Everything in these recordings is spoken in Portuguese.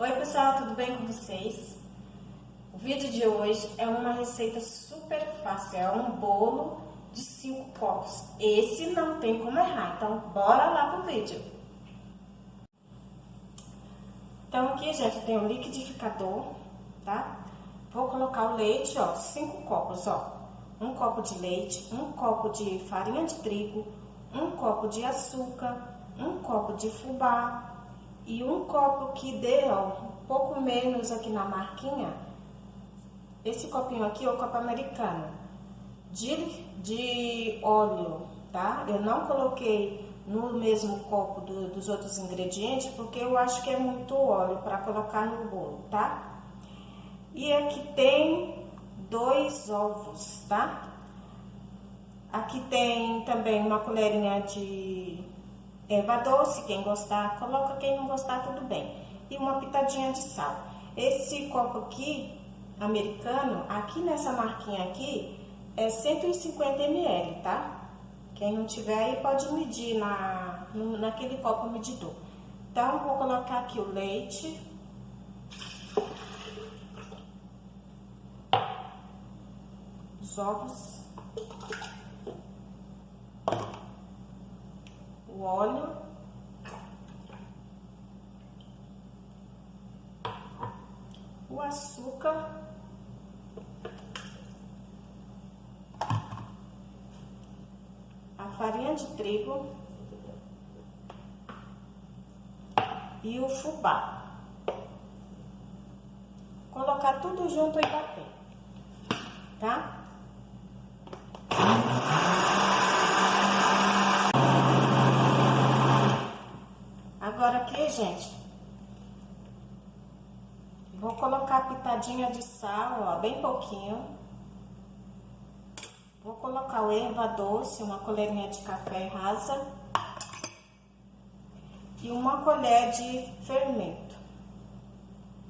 Oi pessoal, tudo bem com vocês? O vídeo de hoje é uma receita super fácil, é um bolo de 5 copos. Esse não tem como errar, então bora lá pro vídeo. Então aqui, gente, eu tenho um liquidificador, tá? Vou colocar o leite, ó, 5 copos, ó. 1 copo de leite, 1 copo de farinha de trigo, 1 copo de açúcar, 1 copo de fubá e 1 copo que dê, ó, um pouco menos aqui na marquinha. Esse copinho aqui é o copo americano de óleo, tá? Eu não coloquei no mesmo copo dos outros ingredientes, porque eu acho que é muito óleo para colocar no bolo, tá? E aqui tem 2 ovos, tá? Aqui tem também uma colherinha de erva doce, quem gostar, coloca, quem não gostar, tudo bem. E uma pitadinha de sal. Esse copo aqui, americano, aqui nessa marquinha aqui, é 150 ml, tá? Quem não tiver aí pode medir naquele copo medidor. Então, vou colocar aqui o leite. Os ovos. O óleo. O açúcar. A farinha de trigo. E o fubá. Colocar tudo junto e bater, tá? Agora aqui, gente, vou colocar a pitadinha de sal, ó, bem pouquinho. Vou colocar o erva doce, uma colherinha de café rasa. E uma colher de fermento.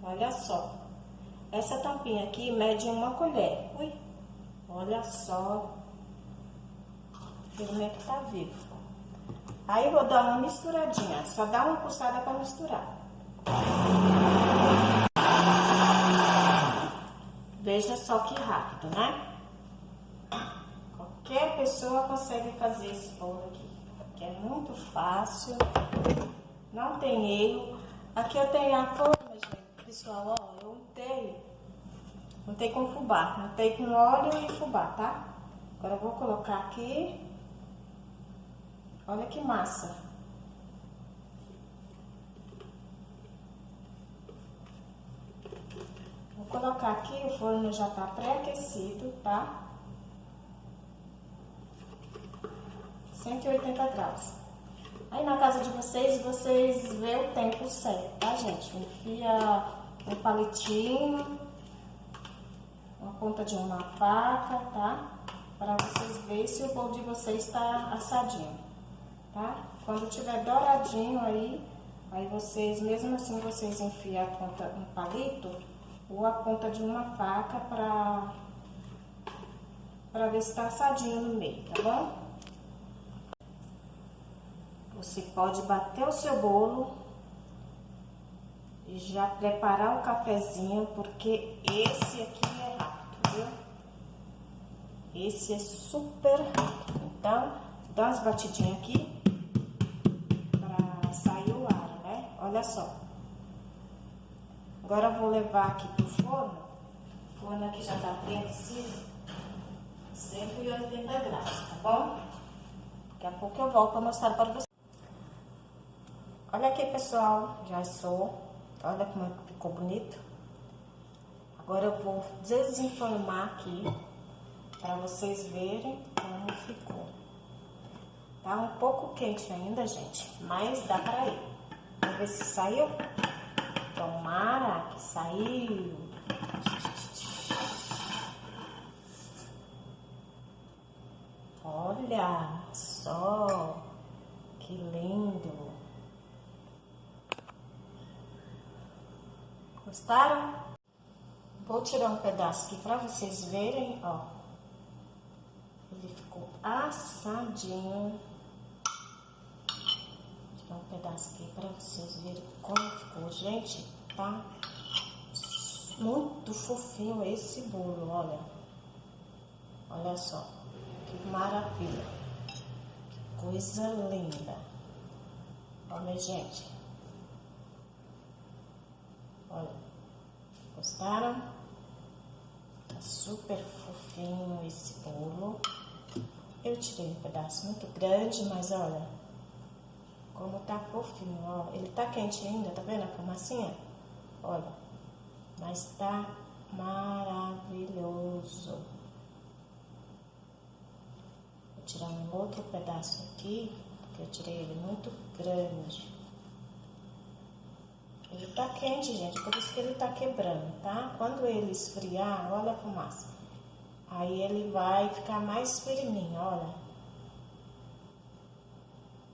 Olha só. Essa tampinha aqui mede 1 colher. Ui, olha só. O fermento tá vivo. Aí vou dar uma misturadinha, só dá uma puxada para misturar. Veja só que rápido, né? Qualquer pessoa consegue fazer esse bolo aqui, que é muito fácil, não tem erro. Aqui eu tenho a forma, gente, pessoal, ó, eu untei com fubá, untei com óleo e fubá, tá? Agora eu vou colocar aqui. Olha que massa. Vou colocar aqui, o forno já tá pré-aquecido, tá? 180 graus. Aí na casa de vocês vê o tempo certo, tá, gente? Enfia um palitinho, uma ponta de uma faca, tá? Para vocês verem se o bolo de vocês está assadinho, tá? Quando tiver douradinho aí vocês, mesmo assim, vocês enfiam a ponta, um palito ou a ponta de uma faca para ver se tá assadinho no meio, tá bom? Você pode bater o seu bolo e já preparar o cafezinho, porque esse aqui é rápido, viu? Esse é super rápido. Então, dá umas batidinhas aqui para sair o ar, né? Olha só. Agora eu vou levar aqui pro forno. O forno aqui já tá pré-aquecido, 180 graus, tá bom? Daqui a pouco eu volto para mostrar para vocês. Olha aqui, pessoal, já assou. Olha como ficou bonito. Agora eu vou desenformar aqui para vocês verem como ficou. Tá um pouco quente ainda, gente, mas dá para ir. Vamos ver se saiu. Tomara que saiu. Olha só que lindo. Gostaram? Vou tirar um pedaço aqui para vocês verem, ó. Ele ficou assadinho. Vou tirar um pedaço aqui para vocês verem como ficou, gente. tá? Muito fofinho esse bolo, olha. Olha só, que maravilha. Que coisa linda. Olha, gente. Olha, gostaram? Tá super fofinho esse bolo. Eu tirei um pedaço muito grande, mas olha como tá fofinho, ó. Ele tá quente ainda, tá vendo a fumacinha? Olha, mas tá maravilhoso. Vou tirar um outro pedaço aqui, porque eu tirei ele muito grande. Ele tá quente, gente, por isso que ele tá quebrando, tá? Quando ele esfriar, olha a fumaça. Aí ele vai ficar mais firminho, olha.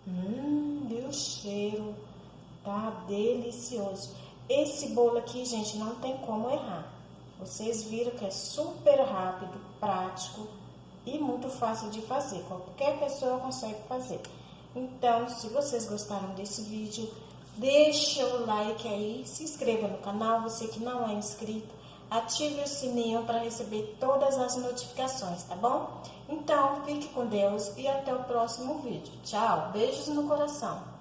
E o cheiro tá delicioso. Esse bolo aqui, gente, não tem como errar. Vocês viram que é super rápido, prático e muito fácil de fazer. Qualquer pessoa consegue fazer. Então, se vocês gostaram desse vídeo, deixa o like aí, se inscreva no canal, você que não é inscrito, ative o sininho para receber todas as notificações, tá bom? Então, fique com Deus e até o próximo vídeo. Tchau, beijos no coração.